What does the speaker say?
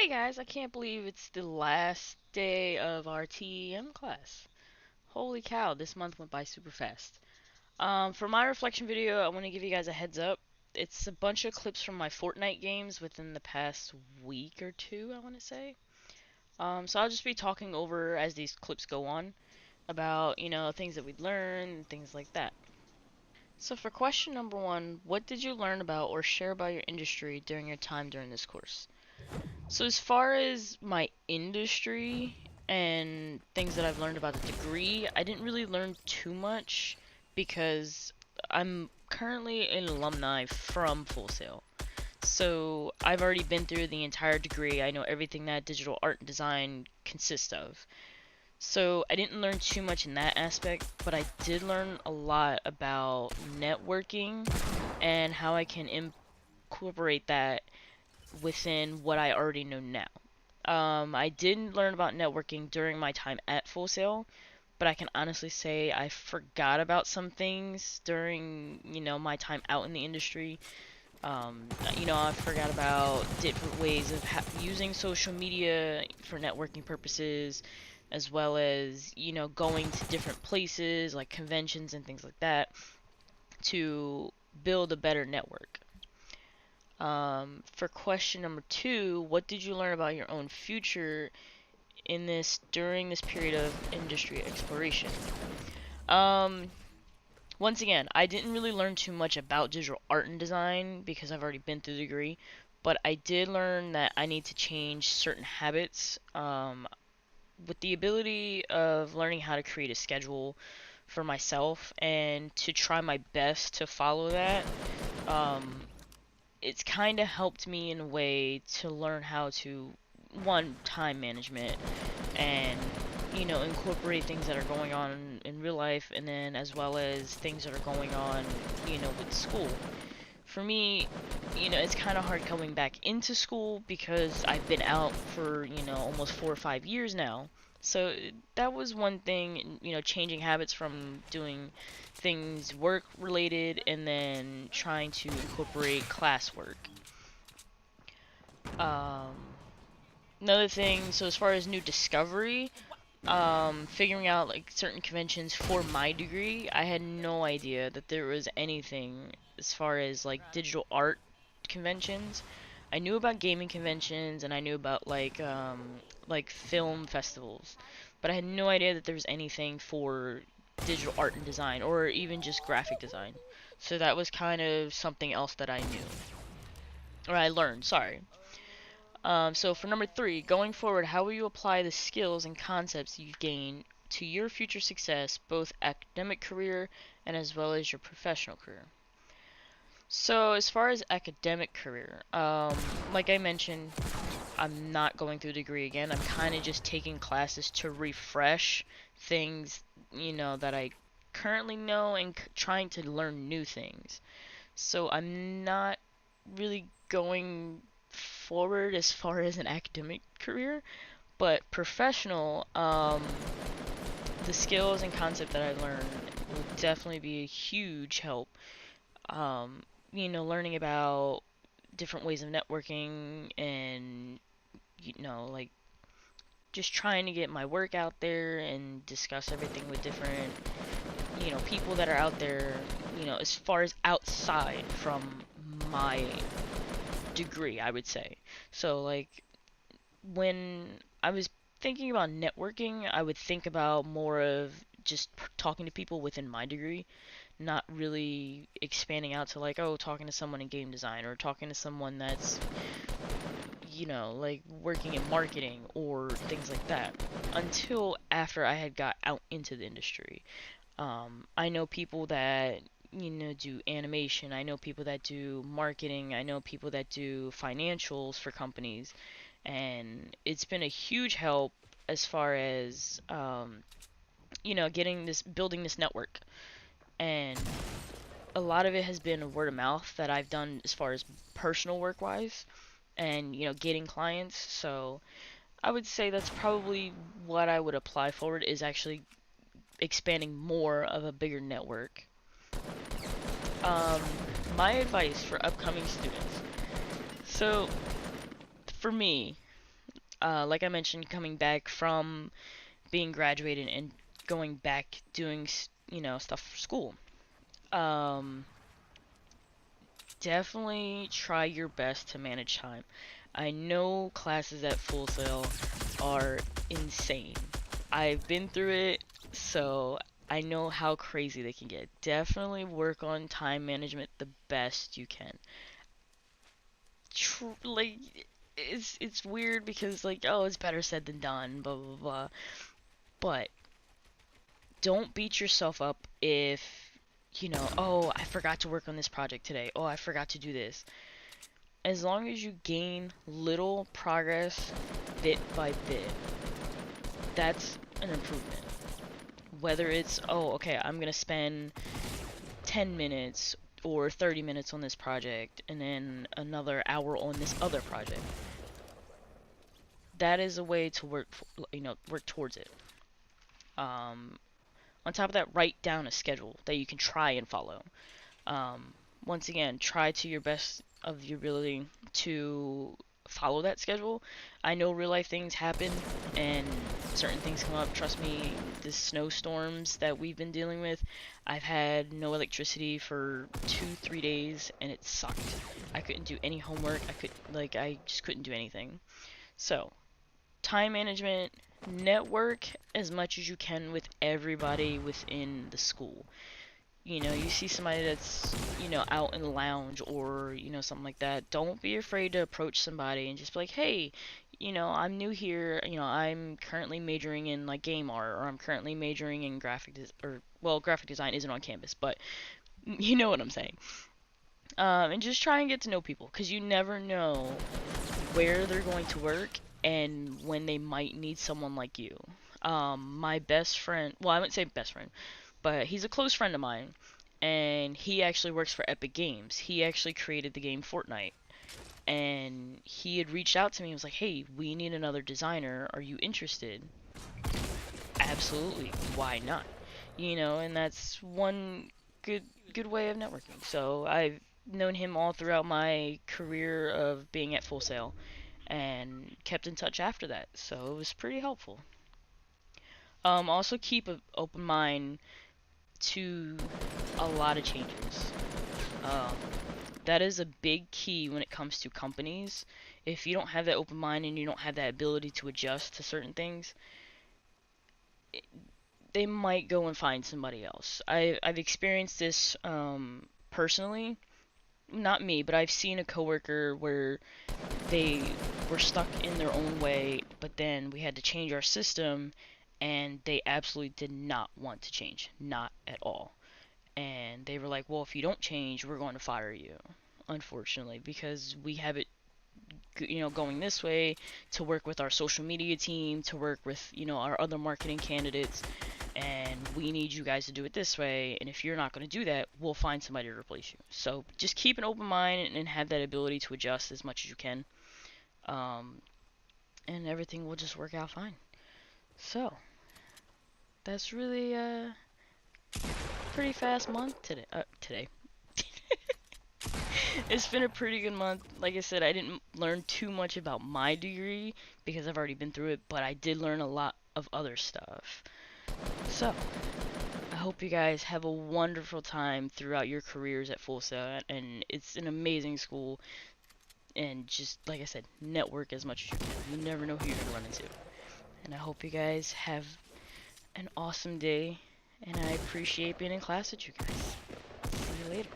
Hey guys, I can't believe it's the last day of our TEM class. Holy cow, this month went by super fast. For my reflection video, I want to give you guys a heads up. It's a bunch of clips from my Fortnite games within the past week or two, I want to say. So I'll just be talking over as these clips go on about, things that we'd learn, things like that. So for question number one, what did you learn about or share about your industry during your time during this course? So as far as my industry and things that I've learned about the degree, I didn't really learn too much because I'm currently an alumni from Full Sail. So I've already been through the entire degree. I know everything that digital art and design consists of. So I didn't learn too much in that aspect, but I did learn a lot about networking and how I can incorporate that within what I already know now. I didn't learn about networking during my time at Full Sail, but I can honestly say I forgot about some things during, my time out in the industry. I forgot about different ways of using social media for networking purposes, as well as, going to different places like conventions and things like that to build a better network. For question number two, what did you learn about your own future in this during this period of industry exploration? Um, Once again, I didn't really learn too much about digital art and design because I've already been through the degree, but I did learn that I need to change certain habits. With the ability of learning how to create a schedule for myself and to try my best to follow that. Um, it's kind of helped me in a way to learn how to one time management and incorporate things that are going on in real life, and then as well as things that are going on with school. For me, it's kind of hard coming back into school because I've been out for almost 4 or 5 years now. So that was one thing, changing habits from doing things work related and then trying to incorporate classwork. Um, Another thing, so as far as new discovery, figuring out like certain conventions for my degree, I had no idea that there was anything as far as like digital art conventions. I knew about gaming conventions and I knew about like film festivals, but I had no idea that there was anything for digital art and design or even just graphic design. So that was kind of something else that I knew or I learned. Sorry. So for number three, going forward, how will you apply the skills and concepts you've gained to your future success, both academic career and as well as your professional career? So as far as academic career, like I mentioned, I'm not going through a degree again. I'm kind of just taking classes to refresh things, that I currently know and trying to learn new things. So I'm not really going forward as far as an academic career, but professional, the skills and concept that I learned will definitely be a huge help. Um, Learning about different ways of networking and, like just trying to get my work out there and discuss everything with different, people that are out there, as far as outside from my degree, I would say. So, like, when I was thinking about networking, I would think about more of just talking to people within my degree, not really expanding out to like, oh, talking to someone in game design or talking to someone that's, like working in marketing or things like that until after I had got out into the industry. I know people that do animation. I know people that do marketing. I know people that do financials for companies, and it's been a huge help as far as getting this building this network. And a lot of it has been word of mouth that I've done as far as personal work wise, and getting clients. So I would say that's probably what I would apply forward is actually expanding more of a bigger network. Um, my advice for upcoming students. So, for me, Like I mentioned, coming back from being graduated and going back doing stuff for school. Um, Definitely try your best to manage time. I know classes at Full Sail are insane. I've been through it, so I know how crazy they can get. Definitely work on time management the best you can. Like it's weird because like, oh, it's better said than done, blah blah blah. But don't beat yourself up if oh, I forgot to work on this project today. Oh, I forgot to do this. As long as you gain little progress bit by bit, that's an improvement. Whether it's, oh, okay, I'm gonna spend 10 minutes or 30 minutes on this project and then another hour on this other project. That is a way to work towards it. Um, on top of that, write down a schedule that you can try and follow. Um, Once again, try to your best of your ability to follow that schedule. I know real life things happen and certain things come up. Trust me, the snowstorms that we've been dealing with, I've had no electricity for 2, 3 days and it sucked. I couldn't do any homework. I just couldn't do anything. So, time management, network as much as you can with everybody within the school. You see somebody that's, out in the lounge or, something like that. Don't be afraid to approach somebody and just be like, hey, I'm new here. I'm currently majoring in like game art, or I'm currently majoring in graphic design isn't on campus, but you know what I'm saying. And just try and get to know people, because you never know where they're going to work and when they might need someone like you. My best friend, well, I wouldn't say best friend, but he's a close friend of mine, and he actually works for Epic Games. He actually created the game Fortnite, and he had reached out to me and was like, hey, we need another designer. Are you interested? Absolutely. Why not? And that's one good way of networking. So I've known him all throughout my career of being at Full Sail and kept in touch after that. So it was pretty helpful. Also keep an open mind to a lot of changes. Um, that is a big key when it comes to companies. If you don't have that open mind and you don't have that ability to adjust to certain things, they might go and find somebody else. I've experienced this personally. Not me, but I've seen a coworker where they were stuck in their own way, but then we had to change our system, and they absolutely did not want to change, not at all. And they were like, well, if you don't change, we're going to fire you, unfortunately, because we have it going this way, to work with our social media team, to work with our other marketing candidates, and we need you guys to do it this way, and if you're not going to do that, we'll find somebody to replace you. So just keep an open mind and have that ability to adjust as much as you can, um, and everything will just work out fine. So that's really a pretty fast month today. It's been a pretty good month. Like I said, I didn't learn too much about my degree because I've already been through it, but I did learn a lot of other stuff. So, I hope you guys have a wonderful time throughout your careers at Full Sail, and it's an amazing school. And just like I said, network as much as you can. You never know who you're gonna run into. And I hope you guys have an awesome day, and I appreciate being in class with you guys. See you later.